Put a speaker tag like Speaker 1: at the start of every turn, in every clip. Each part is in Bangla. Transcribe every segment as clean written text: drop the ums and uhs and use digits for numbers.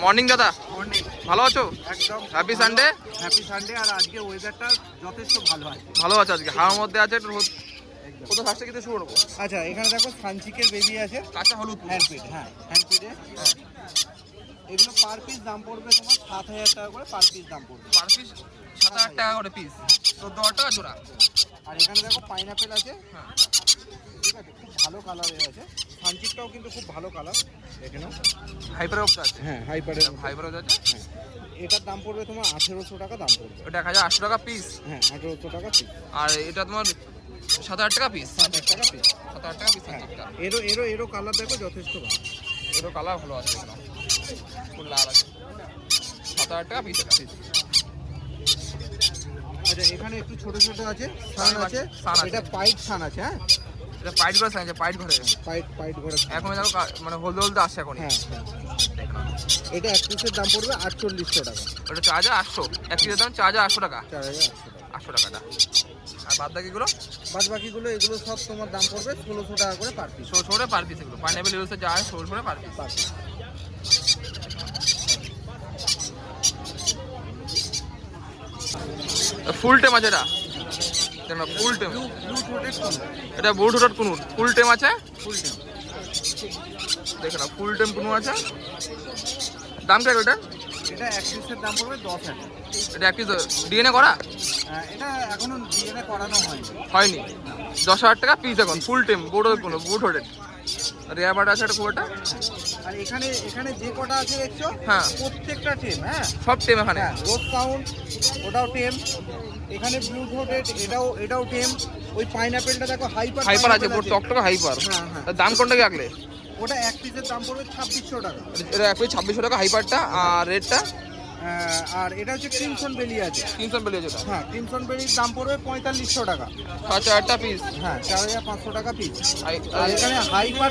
Speaker 1: মর্নিং দাদা,
Speaker 2: মর্নিং।
Speaker 1: ভালো আছো?
Speaker 2: একদম
Speaker 1: হ্যাপি সানডে।
Speaker 2: Happy Sunday. আর আজকে ওয়েদারটা যথেষ্ট ভালো আছে।
Speaker 1: ভালো আছে আজকে, হাওয়ার মধ্যে আছে একটু রোদ।
Speaker 2: একদম।
Speaker 1: কোথাও ফার্স্টে কিন্তু শুরু করবো।
Speaker 2: আচ্ছা, এখানে দেখো সানচিকের বেবি আছে,
Speaker 1: কাঁচা হলুদ
Speaker 2: হ্যান্ডপিড। হ্যাঁ, হ্যান্ডপিডে এগুলো পার পিস দাম পড়বে তোমার 7,000 টাকা করে পার পিস দাম পড়বে।
Speaker 1: পার পিস 7,000 টাকা করে পিস, 14,000 টাকা জোড়া।
Speaker 2: আর এখানে দেখো পাইনাপেল আছে,
Speaker 1: হ্যাঁ,
Speaker 2: ঠিক আছে, খুব ভালো কালারের আছে। সানচিকটাও কিন্তু খুব ভালো কালার, দেখে নাও।
Speaker 1: হাইপার অফ আছে।
Speaker 2: হ্যাঁ, হাইপারের।
Speaker 1: হাইপার অফ আছে।
Speaker 2: হ্যাঁ, এটার দাম পড়বে তোমার 1,800 টাকা দাম পড়বে।
Speaker 1: ওটা 1,800 টাকা পিস।
Speaker 2: হ্যাঁ, 1,800 টাকা পিস।
Speaker 1: আর এটা তোমার 7,000 টাকা পিস।
Speaker 2: 7,000 টাকা পিস।
Speaker 1: 7,000 টাকা পিস।
Speaker 2: হ্যাঁ,
Speaker 1: একটা
Speaker 2: এরও কালার দেখো যথেষ্ট ভালো।
Speaker 1: এরও কালার ভালো আছে, এখানে ফুল লাল আছে। 7,000 টাকা পিস এটা।
Speaker 2: আচ্ছা, এখানে একটু ছোট ছোট আছে, সান আছে।
Speaker 1: সান আছে।
Speaker 2: এটা পাইট সান আছে। হ্যাঁ,
Speaker 1: এটা পাইট করে আছে, পাইট ঘরে।
Speaker 2: পাইট ঘরে।
Speaker 1: এখন দেখো মানে হলদে হলদে আসছে এখন।
Speaker 2: হ্যাঁ, এটা এক পিসের দাম পড়বে 4,800 টাকা।
Speaker 1: ওটা 4,800, এক পিসের দাম 4,800 টাকা।
Speaker 2: 4,800 টাকা।
Speaker 1: 800 টাকাটা। আর বাদ বাকিগুলো
Speaker 2: বাদ বাকিগুলো এগুলো সব তোমার দাম পড়বে 1,600 টাকা করে পার পিস।
Speaker 1: 1600 করে পার পিস। এগুলো পাইনাপেল ইউসে যা হয় 1600 করে পার পিস। ফুল টেম আছে এটা, দেখো ফুল টেম।
Speaker 2: ব্লু থ্রোটেড কোন?
Speaker 1: এটা বুট হুটার কুনুর ফুল টেম আছে।
Speaker 2: ফুল টেম।
Speaker 1: দেখো না, ফুল টেম কুনু আছে। দাম কি এটা?
Speaker 2: এটা এক পিসের দাম পড়বে 10,000 টাকা।
Speaker 1: এটা এক পিস ডিএনএ করা
Speaker 2: এটা এখনো ডিএনএ করানো হয়নি।
Speaker 1: হয়নি। 10,000 টাকা পিস এখন ফুল টেম বুট হুটার কুনু, বুট হুটেড। রেয়ার বাট আছে এটা খুব একটা।
Speaker 2: আর এখানে যে কটা আছে দেখছো,
Speaker 1: হ্যাঁ,
Speaker 2: প্রত্যেকটা টেম। হ্যাঁ,
Speaker 1: সব টেম এখানে।
Speaker 2: রোজ কাউন্ট ওটাও টেম। এখানে ব্লু থ্রোটেড এটাও টেম। ওই পাইনাপেলটা দেখো
Speaker 1: হাইপার আছে, পুরো টকটকে হাইপার।
Speaker 2: হ্যাঁ, হ্যাঁ।
Speaker 1: দাম কোনটা কি রাখলে?
Speaker 2: ওটা এক পিসের দাম পড়বে 2,600 টাকা।
Speaker 1: এটা এক পিস 2,600 টাকা হাইপারটা। আর রেডটা?
Speaker 2: আর এটা হচ্ছে ক্রিমসন বেলি আছে।
Speaker 1: 300 বেলি আছে।
Speaker 2: হ্যাঁ, ক্রিমসন বেলির দাম পড়বে 4,500 টাকা।
Speaker 1: 4,000 পিস।
Speaker 2: হ্যাঁ, 4,500 টাকা পিস। আর এখানে হাইপার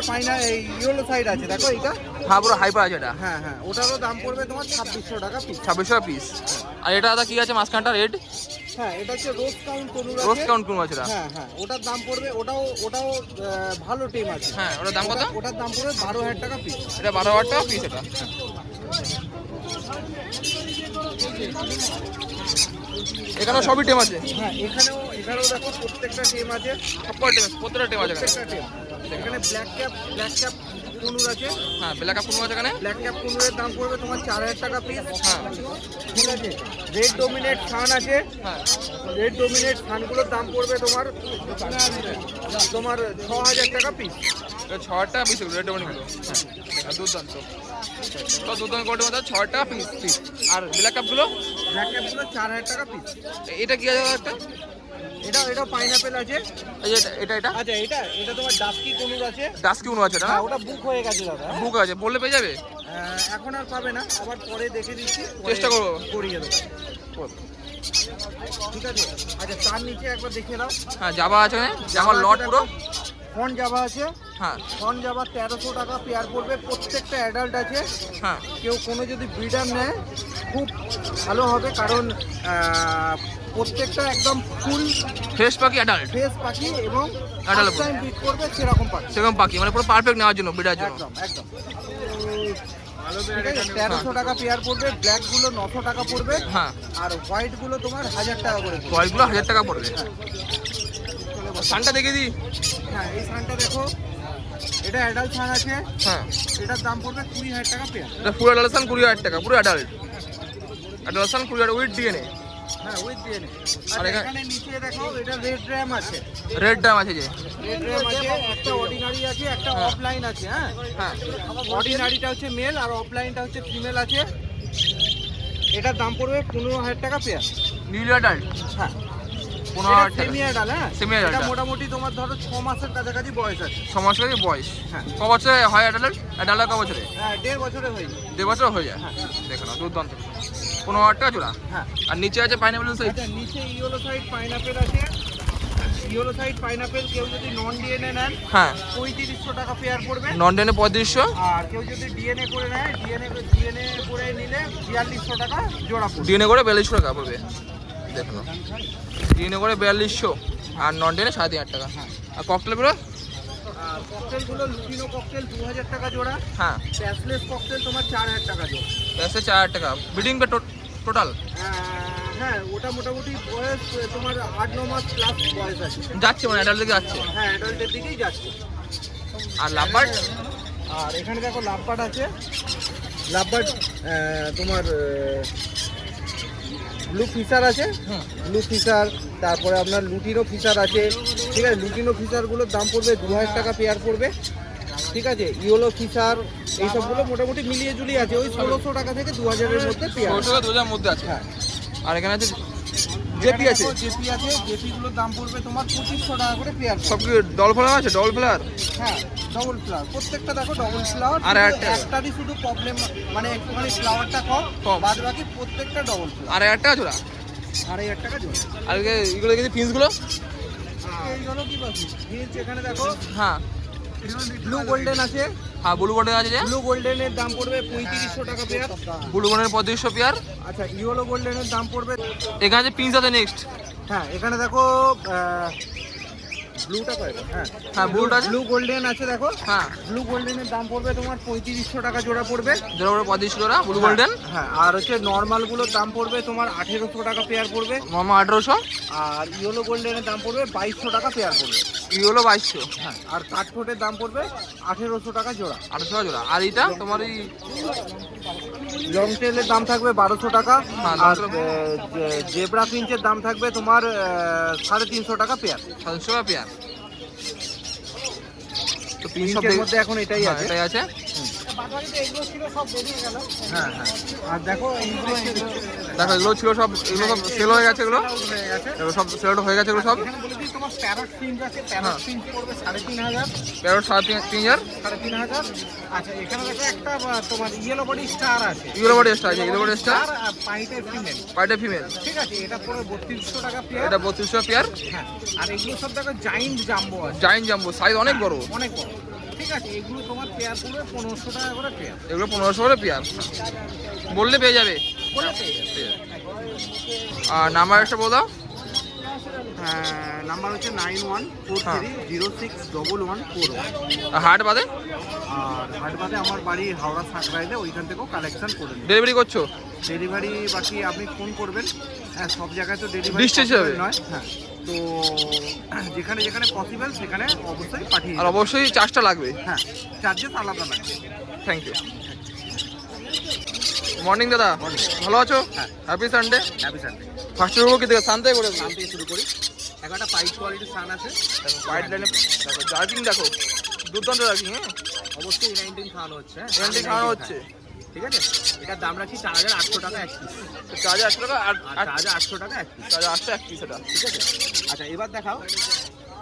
Speaker 2: এই ইয়েলো সাইড আছে, দেখো এটা।
Speaker 1: হ্যাঁ, পুরো হাইপার আছে এটা।
Speaker 2: হ্যাঁ, হ্যাঁ, ওটারও দাম পড়বে তোমার 2,600 টাকা পিস।
Speaker 1: 2,600 টাকা পিস। আর এটা দাদা কি আছে মাঝখানটা রেড?
Speaker 2: হ্যাঁ, এটা হচ্ছে রোজ কাউন্ট কোনুর
Speaker 1: রোজ
Speaker 2: আছে।
Speaker 1: কাউন্ট কোন আছে এটা?
Speaker 2: হ্যাঁ, হ্যাঁ, ওটার দাম পড়বে, ওটাও ভালো টিম আছে।
Speaker 1: হ্যাঁ, ওটার দাম কত?
Speaker 2: ওটার দাম পড়বে 12,000 টাকা পিস।
Speaker 1: এটা 12,000 টাকা পিস এটা। এখানে সবই টেম আছে।
Speaker 2: হ্যাঁ, এখানেও দেখো প্রত্যেকটা টিম আছে।
Speaker 1: সবকটা টেম আছে, প্রত্যেকটা টেম আছে এখানে।
Speaker 2: প্রত্যেকটা টিম। এখানে ব্ল্যাক ক্যাপ কোনুর আছে।
Speaker 1: হ্যাঁ, ব্ল্যাক কাপ কোন আছে এখানে?
Speaker 2: ব্ল্যাক ক্যাপ কোনুরের দাম পড়বে তোমার 4,000 টাকা পিস।
Speaker 1: হ্যাঁ,
Speaker 2: ঠিক আছে। রেড ডোমিনেট সান আছে।
Speaker 1: হ্যাঁ,
Speaker 2: রেড ডোমিনেট সানগুলোর দাম পড়বে তোমার 6,000 টাকা পিস।
Speaker 1: এটা 6,000 টাকা পিস এগুলো, রেড ডোমিনিগুলো। হ্যাঁ, দুর্দান্ত। ওটা দুর্দান্ত কোয়ালিটির মধ্যে 6,000 টাকা পিস পিস। আর ব্ল্যাক কাপগুলো?
Speaker 2: ব্ল্যাক ক্যাপগুলো 4,000 টাকা পিস।
Speaker 1: এটা কি আছে একটা?
Speaker 2: এটা পাইনাপেল আছে।
Speaker 1: এই যে এটা
Speaker 2: আচ্ছা, এটা তোমার ডাস্কি কোনুর আছে।
Speaker 1: ডাস্কি কোন আছে এটা?
Speaker 2: হ্যাঁ, ওটা বুক হয়ে গেছে দাদা।
Speaker 1: বুক আছে, বললে পেয়ে যাবে?
Speaker 2: এখন আর পাবে না, আবার পরে দেখে দিচ্ছি,
Speaker 1: চেষ্টা করবো।
Speaker 2: করিয়ে দেবো। ঠিক আছে। আচ্ছা, তার নিচে একবার দেখে দাও।
Speaker 1: হ্যাঁ, জাবা আছে এখানে, জাবার লট পুরো।
Speaker 2: ফন জাবা আছে।
Speaker 1: হ্যাঁ,
Speaker 2: ফন জাবা 1,300 টাকা পেয়ার পড়বে। প্রত্যেকটা অ্যাডাল্ট আছে।
Speaker 1: হ্যাঁ,
Speaker 2: কোনো যদি ব্রিডার নেয় খুব ভালো হবে, কারণ প্রত্যেকটা একদম ফুল
Speaker 1: ফ্রেশ পাখি, অ্যাডাল্ট
Speaker 2: ফ্রেশ পাখি এবং
Speaker 1: Adult
Speaker 2: টাইম ব্রিড করবে সেরকম পাখি।
Speaker 1: সেরকম পাখি, মানে পুরো পারফেক্ট নেওয়ার জন্য, বিড়ার জন্য।
Speaker 2: একদম। ঠিক আছে, 1,300 টাকা পেয়ার পড়বে। ব্ল্যাক গুলো 900 টাকা পড়বে।
Speaker 1: হ্যাঁ,
Speaker 2: আর হোয়াইট গুলো তোমার 1,000 টাকা করে পড়বে।
Speaker 1: কয়েকগুলো 1,000 টাকা পড়বে। সানটা দেখে দিই।
Speaker 2: হ্যাঁ, এই সানটা দেখো, এটা অ্যাডাল্ট সান আছে।
Speaker 1: হ্যাঁ,
Speaker 2: এটার দাম পড়বে 20,000 টাকা পেয়ার।
Speaker 1: এটা পুরো অ্যাডাল্ট 20,000 টাকা, পুরো অ্যাডাল্ট 20,000 উইথ ডিএনএ।
Speaker 2: হ্যাঁ, উইথ ডিএনএ।
Speaker 1: আর
Speaker 2: আর এখানে নিচে দেখো, এটা রেড র্যাম আছে।
Speaker 1: রেড দাম আছে যে।
Speaker 2: রেড র্যাম আছে, একটা অর্ডিনারি আছে, একটা অফলাইন আছে। হ্যাঁ,
Speaker 1: হ্যাঁ,
Speaker 2: অর্ডিনারিটা হচ্ছে মেল আর অফলাইনটা হচ্ছে ফিমেল আছে। এটার দাম পড়বে 15,000 টাকা পেয়ার।
Speaker 1: New adult.
Speaker 2: হ্যাঁ,
Speaker 1: 15,000 টাকা।
Speaker 2: Semi adult. হ্যাঁ,
Speaker 1: সেমি অ্যাডাল্ট।
Speaker 2: এটা মোটামুটি তোমার ধরো 6 মাসের কাছাকাছি বয়স আছে।
Speaker 1: 6 মাস থেকে বয়স।
Speaker 2: হ্যাঁ।
Speaker 1: ক বছরে হয় অ্যাডাল্ট? অ্যাডাল্ট ক বছরে?
Speaker 2: হ্যাঁ, 1.5 বছরে হয়ে যায়।
Speaker 1: 1.5 বছর হয়ে যায়।
Speaker 2: হ্যাঁ।
Speaker 1: দেখো না, দুর্দান্ত। 15,000 টাকা জোড়া।
Speaker 2: হ্যাঁ।
Speaker 1: আর নিচে আছে পাইনাপেল সাইজ।
Speaker 2: আচ্ছা, নিচে ইয়েলো সাইড পাইনাপেল আছে। ইয়েলো সাইড পাইনাপেল কেউ যদি নন ডিএনএ নেন,
Speaker 1: হ্যাঁ,
Speaker 2: 3,500 টাকা পেয়ার পড়বে।
Speaker 1: Non DNA 3,500।
Speaker 2: আর কেউ যদি ডিএনএ করে নেয়, ডিএনএ করে নিলে 4,200 টাকা জোড়া পড়বে।
Speaker 1: ডিএনএ করে 4,200 টাকা পড়বে। দেখো না, ডিএনএ করে 4,200 আর নন ডিএনএ 3,500 টাকা। আর ককটেলগুলো?
Speaker 2: আর ককটেলগুলো লুটিনো ককটেল 2000 টাকা জোড়া,
Speaker 1: হ্যাঁ
Speaker 2: প্যাসলেস ককটেল তোমার 4000 টাকা জোড়া।
Speaker 1: ऐसे 4 টাকা ব্রিডিং পে টোটাল
Speaker 2: হ্যাঁ ওটা মোটামুটি বয়স তোমার 8-9 মাস প্লাস বয়স আছে।
Speaker 1: যাচ্ছে মানে অ্যাডাল্ট দিকে যাচ্ছে।
Speaker 2: হ্যাঁ অ্যাডাল্টের দিকেই যাচ্ছে।
Speaker 1: আর লাভবার্ড
Speaker 2: আর এখানে দেখো লাভবার্ড আছে, লাভবার্ড তোমার ব্লু ফিশার আছে, ব্লু ফিশার, তারপরে আপনার লুটিনো ফিশার আছে। ঠিক আছে, লুটিনো ফিশারগুলোর দাম পড়বে 2000 টাকা পেয়ার পড়বে। ঠিক আছে, ইয়েলো ফিশার এইসবগুলো মোটামুটি মিলিয়ে জুলিয়ে আছে ওই 1600 টাকা থেকে 2000-এর মধ্যে পেয়ার।
Speaker 1: 2000 মধ্যে আছে।
Speaker 2: হ্যাঁ
Speaker 1: আর এখানে আছে জেপি আছে,
Speaker 2: জেপি আছে, জেপিগুলোর দাম পড়বে তোমার 2500 টাকা করে পেয়ার।
Speaker 1: সব কি ডল ফ্লাওয়ার আছে? ডল ফ্লাওয়ার
Speaker 2: হ্যাঁ ডবল ফ্লাওয়ার, প্রত্যেকটা দেখো ডবল ফ্লাওয়ার।
Speaker 1: আর
Speaker 2: একটারই শুধু প্রবলেম মানে একটুখানি ফ্লাওয়ারটা কম, বাদ বাকি প্রত্যেকটা ডবল ফ্লাওয়ার।
Speaker 1: আর 1000 টাকা জোড়া।
Speaker 2: 2500 টাকা জোড়া।
Speaker 1: আর এগুলো দেখি পিন্সগুলো।
Speaker 2: এইগুলো কি পাচ্ছি হিঞ্চ এখানে দেখো।
Speaker 1: হ্যাঁ
Speaker 2: ব্লু গোল্ডেন আছে,
Speaker 1: হ্যাঁ ব্লু গোল্ডেন আছে যে,
Speaker 2: ব্লু গোল্ডেনের দাম পড়বে 3500 টাকা পেয়ার।
Speaker 1: Blue golden 3500 pair.
Speaker 2: আচ্ছা ইয়েলো গোল্ডেনের দাম পড়বে।
Speaker 1: এখানে যে পিন্স আছে নেক্সট।
Speaker 2: হ্যাঁ এখানে দেখো ব্লুটা কয়? হ্যাঁ
Speaker 1: হ্যাঁ ব্লুটা আছে,
Speaker 2: ব্লু গোল্ডেন আছে দেখো।
Speaker 1: হ্যাঁ
Speaker 2: ব্লু গোল্ডেনের দাম পড়বে তোমার 3500 টাকা জোড়া পড়বে।
Speaker 1: জোড়া করে 3500 জোড়া ব্লু গোল্ডেন।
Speaker 2: হ্যাঁ আর হচ্ছে নর্মালগুলোর দাম পড়বে তোমার 1800 টাকা পেয়ার পড়বে।
Speaker 1: মামা 1800।
Speaker 2: আর ইয়েলো গোল্ডেনের দাম পড়বে 2200 টাকা পেয়ার পড়বে।
Speaker 1: ইয়েলো 2200।
Speaker 2: হ্যাঁ আর কাঠঠোঁটের দাম পড়বে 1800 টাকা জোড়া।
Speaker 1: 1800 টাকা জোড়া। আর এটা তোমার এই
Speaker 2: লং টেলের দাম থাকবে 1200 টাকা।
Speaker 1: হ্যাঁ,
Speaker 2: আর জেব্রা ফিঞ্চের দাম থাকবে তোমার 350 টাকা পেয়ার।
Speaker 1: 700 টাকা পেয়ার। তো পিন সব
Speaker 2: ফিঞ্চের মধ্যে এখন এটাই আছে।
Speaker 1: এটাই আছে।
Speaker 2: হ্যাঁ হ্যাঁ আর দেখো এইগুলো
Speaker 1: দেখো এগুলো ছিল সব, এগুলো সব সেল হয়ে গেছে। এগুলো
Speaker 2: হয়ে গেছে।
Speaker 1: এগুলো সব সেল হয়ে গেছে এগুলো সব।
Speaker 2: এখানে বলে দিই তোমার প্যারট ফিঞ্চ আছে, প্যারট ফিঞ্চ পড়বে 3500।
Speaker 1: প্যারট 3500।
Speaker 2: 3500। আচ্ছা এখানে দেখো একটা তোমার ইয়েলো বডি স্টার আছে।
Speaker 1: ইয়েলো বডি স্টার আছে, ইয়েলো বডি স্টার
Speaker 2: পাইটের ফিমেল।
Speaker 1: পাইটে ফিমেল।
Speaker 2: ঠিক আছে, এটা পড়বে 3200 টাকা পেয়ার।
Speaker 1: এটা 3200 পেয়ার।
Speaker 2: হ্যাঁ আর এগুলো সব দেখো জাইন্ট জাম্বো আছে।
Speaker 1: জাইন্ট জাম্বো সাইজ অনেক বড়।
Speaker 2: অনেক বড়। ঠিক আছে, এগুলো তোমার পেয়ার পড়বে 1500 টাকা করে পেয়ার।
Speaker 1: এগুলো 1500 করে পেয়ার। বললে পেয়ে যাবে।
Speaker 2: বলে পেয়ে যাবে।
Speaker 1: আর নাম্বার একটা বলে দাও।
Speaker 2: নাম্বার হচ্ছে 9143061141।
Speaker 1: আর হাট বাদে
Speaker 2: আর হাটবাদে আমার বাড়ি হাওড়া সাঁকরাইলে, ওইখান থেকেও কালেকশন করে নিন।
Speaker 1: ডেলিভারি করছো?
Speaker 2: ডেলিভারি বাকি আপনি ফোন করবেন। হ্যাঁ সব জায়গায় তো ডেলিভারি
Speaker 1: Distance হবে।
Speaker 2: নয়। হ্যাঁ তো যেখানে যেখানে পসিবল সেখানে অবশ্যই পাঠিয়ে
Speaker 1: আর
Speaker 2: দিন।
Speaker 1: অবশ্যই চার্জটা লাগবে।
Speaker 2: হ্যাঁ চার্জেস আলাদা লাগবে।
Speaker 1: Thank you. মর্নিং দাদা, ভালো আছো?
Speaker 2: হ্যাঁ।
Speaker 1: Happy Sunday.
Speaker 2: Happy Sunday.
Speaker 1: First শুরু কি থেকে সান থেকে করে
Speaker 2: সান থেকে শুরু করি। এখন একটা পাইপ কোয়ালিটির সান আছে।
Speaker 1: হোয়াইট লাইনে দেখো জার্কিং, দেখো দুর্দান্ত জার্কিং। হ্যাঁ
Speaker 2: অবশ্যই E19 খাওয়ানো হচ্ছে।
Speaker 1: এনটি খাওয়ানো হচ্ছে।
Speaker 2: ঠিক আছে, এটার দাম রাখছি 4800 টাকা এক পিস।
Speaker 1: চার্জে 800 টাকা। আর
Speaker 2: আর চার্জে 800 টাকা এক পিস।
Speaker 1: চার্জে 800 এক পিস এটা।
Speaker 2: ঠিক আছে। আচ্ছা এবার দেখাও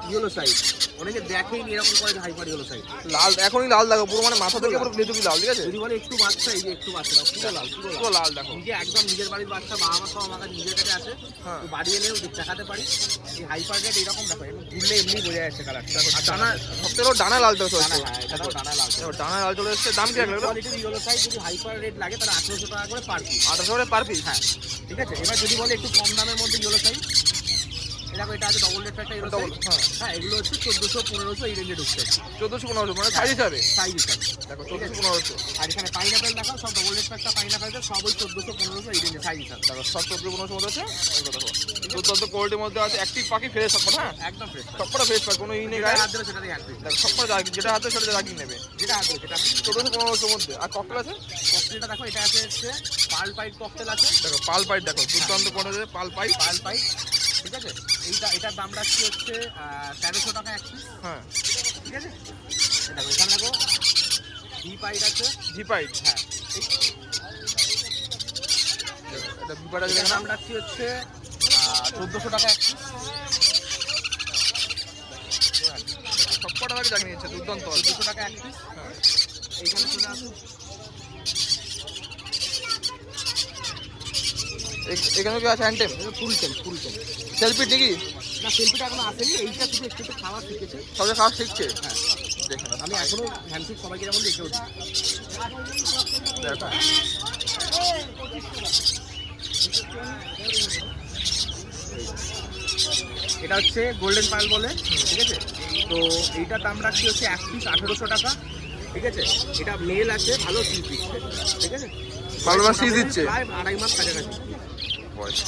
Speaker 2: ইয়েলো সাইড। অনেকে দেখেইনি এরকম করে হাইপার ইয়েলো সাইড।
Speaker 1: লাল, এখনই লাল দেখো পুরো, মানে মাথা থেকে পুরো নেটুকি লাল। ঠিক আছে,
Speaker 2: যদি বলে একটু বাচ্চা, এই যে একটু বাচ্চা দাও, পুরো লাল, পুরো
Speaker 1: পুরো
Speaker 2: লাল।
Speaker 1: লাল দেখো।
Speaker 2: নিজে একদম নিজের বাড়ির বাচ্চা, বাবা মা সব আমার কাছে নিজের কাছে আছে।
Speaker 1: হ্যাঁ।
Speaker 2: তো বাড়ি এলেও দেখাতে পারি। এই হাইপার রেড এরকম দেখো, একটু ঘুরলে এমনি বোঝা যাচ্ছে কালারটা।
Speaker 1: আর ডানা সবথেকে ডানা লাল দেখো।
Speaker 2: ডানা, হ্যাঁ এটাও ডানা লাল।
Speaker 1: ডানা লাল চলে এসছে। দাম কি লাগলো?
Speaker 2: কোয়ালিটির ইয়েলো সাইড যদি হাইপার রেড লাগে তাহলে 1800 টাকা করে পার পিস।
Speaker 1: 1800 করে পার পিস।
Speaker 2: হ্যাঁ ঠিক আছে। এবার যদি বলে একটু কম দামের মধ্যে ইয়েলো সাইড, দেখো এটা আছে ডবল রেড একটা ইয়েলো
Speaker 1: ডবল।
Speaker 2: সাইড।
Speaker 1: হ্যাঁ
Speaker 2: হ্যাঁ এগুলো হচ্ছে 1400-1500 এই রেঞ্জে ঢুকছে।
Speaker 1: 1400-1500 মানে সাইজ হিসাবে।
Speaker 2: সাইজ হিসাবে
Speaker 1: দেখো 1400-1500।
Speaker 2: আর এখানে পাইনাপেল দেখাও, সব ডবল রেড একটা পাইনাপেল আছে, সব ওই 1400-1500 এই রেঞ্জে সাইজ হিসাবে।
Speaker 1: দেখো সব 1400-1500 মধ্যে আছে। এগুলো দেখো দুর্দান্ত কোয়ালিটির মধ্যে আছে। অ্যাক্টিভ পাখি ফ্রেশ সব। হ্যাঁ
Speaker 2: একদম ফ্রেশ।
Speaker 1: সবকটা ফ্রেশ পাখি, কোনো ই নেই
Speaker 2: যেটা
Speaker 1: গায়ে।
Speaker 2: হাত দেবে সেটাতেই হ্যান্ড ফ্রেশ।
Speaker 1: দেখো সবকটা যেটা হাতে সেটা রাখি নেবে।
Speaker 2: যেটা হাত দেবে সেটা।
Speaker 1: 1400-1500 মধ্যে। আর ককটেল আছে।
Speaker 2: ককটেলটা দেখো, এটা আছে হচ্ছে পাল পাইপ ককটেল আছে।
Speaker 1: দেখো পাল পাইট, দেখো দুর্দান্ত কোয়ালিটির পাল পাইট।
Speaker 2: পাল পাইপ। ঠিক আছে, এটার দাম রাখছি হচ্ছে 1300 টাকা এক পিস।
Speaker 1: হ্যাঁ
Speaker 2: ঠিক আছে। দেখো এখানে দেখো ভি পাইপ আছে।
Speaker 1: জি পাইট।
Speaker 2: হ্যাঁ
Speaker 1: এটা বিপাটা
Speaker 2: এটার
Speaker 1: যেটা
Speaker 2: দাম রাখছি হচ্ছে 1400 টাকা এক পিস।
Speaker 1: সবকটা পাখি দেখে নিচ্ছে দুর্দান্ত।
Speaker 2: 1400 টাকা এক পিস।
Speaker 1: হ্যাঁ
Speaker 2: এইখানে চলে আসুন।
Speaker 1: এখানে কি আছে হ্যান্ডটেম?
Speaker 2: ফুল টেম, ফুল টেম।
Speaker 1: সেলফি টিকি
Speaker 2: না সেলফিটা এখনো আসেনি, এইটা শুধু একটু একটু খাওয়া শিখেছে।
Speaker 1: সবচেয়ে খাওয়া শিখছে।
Speaker 2: হ্যাঁ
Speaker 1: দেখে না
Speaker 2: আমি এখনো হ্যান্ডশেক সবাইকে যেমন দেখেও দিই।
Speaker 1: দেখো
Speaker 2: এটা হচ্ছে গোল্ডেন পার্ল বলে। ঠিক আছে, তো এইটার দাম রাখছি হচ্ছে এক পিস 1800 টাকা, ঠিক আছে। এটা মেল আছে, ভালো সিজ দিচ্ছে, ঠিক আছে।
Speaker 1: ভালো সিজ দিচ্ছে,
Speaker 2: প্রায় 2.5 মাস কাছাকাছি
Speaker 1: বয়স।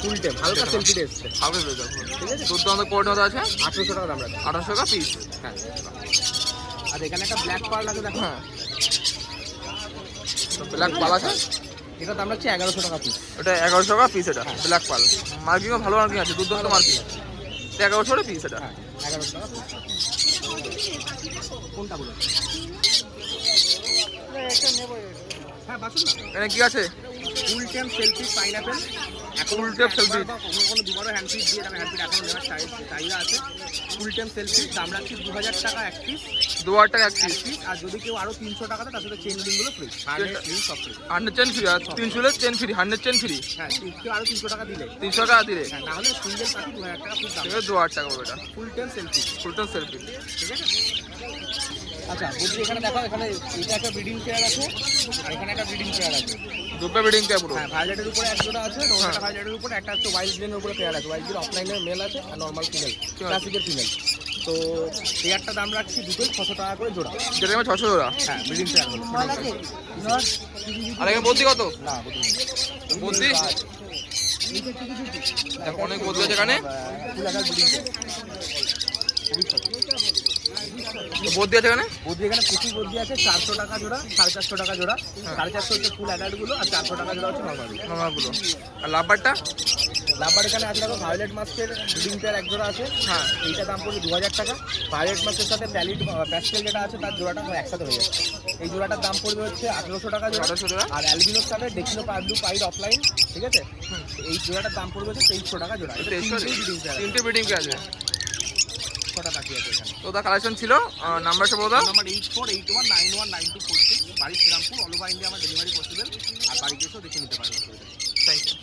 Speaker 2: ফুল টাইম, হালকা সেলফি এসছে,
Speaker 1: হবে দেখো,
Speaker 2: ঠিক আছে।
Speaker 1: দুর্দান্ত কোয়ালিটির মধ্যে আছে,
Speaker 2: 1800 টাকা দাম রাখছি।
Speaker 1: 1800 টাকা পিস।
Speaker 2: হ্যাঁ, আর এখানে একটা ব্ল্যাক পার্ল আছে দেখো,
Speaker 1: হ্যাঁ ব্ল্যাক পাল আছে,
Speaker 2: এটার দাম রাখছি 1100 টাকা পিস।
Speaker 1: এটা 1100 টাকা পিস। এটা ব্ল্যাক পাল মার্কিংও ভালো মার্কিং আছে, দুর্দান্ত মার্কিং। 1100 টাকা পিস এটা।
Speaker 2: হ্যাঁ 1100 টাকা পিস। কোনটা বলো? হ্যাঁ বাসুন না।
Speaker 1: এখানে কি আছে?
Speaker 2: ফুল টাইম সেলফি পাইনাপেল,
Speaker 1: ফুল টেপ সেলফি,
Speaker 2: কোনো দুবারও হ্যান্ডপিট দিয়ে দেবে, হ্যান্ডপিট এখন নেওয়ার চাহিদা আছে। ফুল টাইম সেলফি দাম রাখছি 2000 টাকা এক পিস,
Speaker 1: 2000 টাকা এক পিস।
Speaker 2: আর যদি কেউ আরো 300 টাকা দেয় তার সাথে চেন লিঙ্কগুলো ফ্রি, সব ফ্রি।
Speaker 1: 100 চেন ফ্রি, আর 300 হলে চেন ফ্রি, 100 চেন ফ্রি।
Speaker 2: হ্যাঁ, কেউ আরো 300 টাকা দিলে,
Speaker 1: 300 টাকা দিলে,
Speaker 2: হ্যাঁ, না হলে সিঙ্গেল পাখি 2000 টাকা পিস দাম,
Speaker 1: 2000 টাকা পড়বে এটা।
Speaker 2: ফুল টাইম সেলফি,
Speaker 1: ফুল টেপ সেলফি,
Speaker 2: ঠিক আছে। আচ্ছা বলছি এখানে দেখো, এখানে এটা একটা ব্রিডিং পেয়ার আছে, আর এখানে একটা ব্রিডিং পেয়ার আছে।
Speaker 1: দুটো বেডিং কে পুরো।
Speaker 2: হ্যাঁ, ভায়োলেটের উপরে এক জোড়া আছে, একটা ভায়োলেটের উপরে একটা হচ্ছে ওয়াইল্ড গ্রিনের উপরে পেয়ার আছে। ওয়াইল্ড গ্রিন অফলাইনের মেল আছে আর নর্মাল ফিমেল, ক্লাসিকের ফিমেল। তো পেয়ারটা দাম রাখছি দুটোই 600 টাকা করে জোড়া।
Speaker 1: যেটা আমি 600 জোড়া।
Speaker 2: হ্যাঁ, ব্রিডিং পেয়ার হলো।
Speaker 1: আর এখানে বদ্রি কত?
Speaker 2: না বুঝুন,
Speaker 1: বদ্রি দেখো অনেক বদ্রি আছে এখানে।
Speaker 2: ফুল আকার ব্রিডিং পেয়ার,
Speaker 1: বদ্রি আছে এখানে,
Speaker 2: বদ্রি এখানে প্রচুর বদ্রি আছে। 400 টাকা জোড়া, 450 টাকা জোড়া। 450 হচ্ছে ফুল অ্যাডাল্টগুলো, আর 400 টাকা জোড়া হচ্ছে নর্মাল।
Speaker 1: নর্মালগুলো। আর লাভবারটা?
Speaker 2: লাভবার এখানে আছে দেখো, ভায়োলেট মাস্কের ব্রিডিং পেয়ার এক জোড়া আছে।
Speaker 1: হ্যাঁ
Speaker 2: এইটা দাম পড়বে 2000 টাকা। ভায়োলেট মাস্কের সাথে প্যাস্টেল যেটা আছে তার জোড়াটা একসাথে হয়ে যাচ্ছে। এই জোড়াটার দাম পড়বে হচ্ছে 1800 টাকা জোড়া।
Speaker 1: 1800 টাকা।
Speaker 2: আর অ্যালবিনোর সাথে ডেকিনো পাবলু পাইড অফলাইন, ঠিক আছে। এই জোড়াটার দাম পড়বে হচ্ছে 2300 টাকা জোড়া। এটা
Speaker 1: 2300 তিনটে বেডিং কে আছে।
Speaker 2: 6টা বাকি আছে এখানে।
Speaker 1: তো দা কালেকশন ছিল, নাম্বারটা বলো দাও।
Speaker 2: নাম্বার 8481919246, বাড়ি শ্রীরামপুর, অল ওভার ইন্ডিয়া আমার ডেলিভারি পসিবল, আর বাড়িতে এসেও দেখে নিতে পারবেন।
Speaker 1: Thank you.